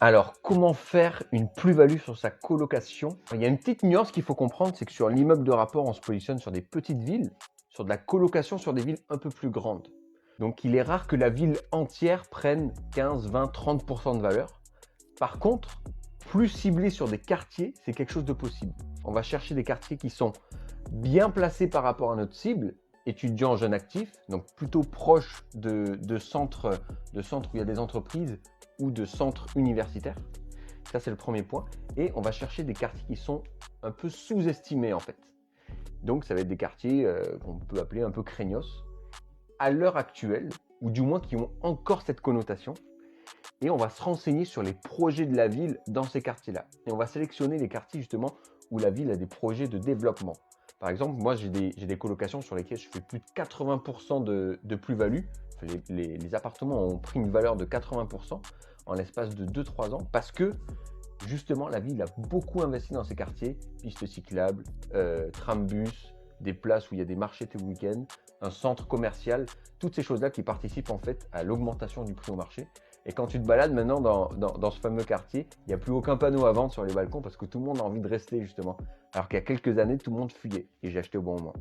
Alors, comment faire une plus-value sur sa colocation? Il y a une petite nuance qu'il faut comprendre, c'est que sur l'immeuble de rapport, on se positionne sur des petites villes, sur de la colocation sur des villes un peu plus grandes. Donc, il est rare que la ville entière prenne 15, 20, 30% de valeur. Par contre, plus ciblé sur des quartiers, c'est quelque chose de possible. On va chercher des quartiers qui sont bien placés par rapport à notre cible, étudiants, jeunes actifs, donc plutôt proches de centres où il y a des entreprises ou de centres universitaires. Ça, c'est le premier point. Et on va chercher des quartiers qui sont un peu sous-estimés en fait. Donc, ça va être des quartiers qu'on peut appeler un peu craignos à l'heure actuelle, ou du moins qui ont encore cette connotation. Et on va se renseigner sur les projets de la ville dans ces quartiers-là. Et on va sélectionner les quartiers justement où la ville a des projets de développement. Par exemple, moi j'ai des colocations sur lesquelles je fais plus de 80% de plus-value. Les appartements ont pris une valeur de 80% en l'espace de 2-3 ans parce que justement la ville a beaucoup investi dans ces quartiers, pistes cyclables, trambus, des places où il y a des marchés tous les week-ends, un centre commercial, toutes ces choses-là qui participent en fait à l'augmentation du prix au marché. Et quand tu te balades maintenant dans ce fameux quartier, il n'y a plus aucun panneau à vendre sur les balcons parce que tout le monde a envie de rester justement. Alors qu'il y a quelques années, tout le monde fuyait et j'ai acheté au bon moment.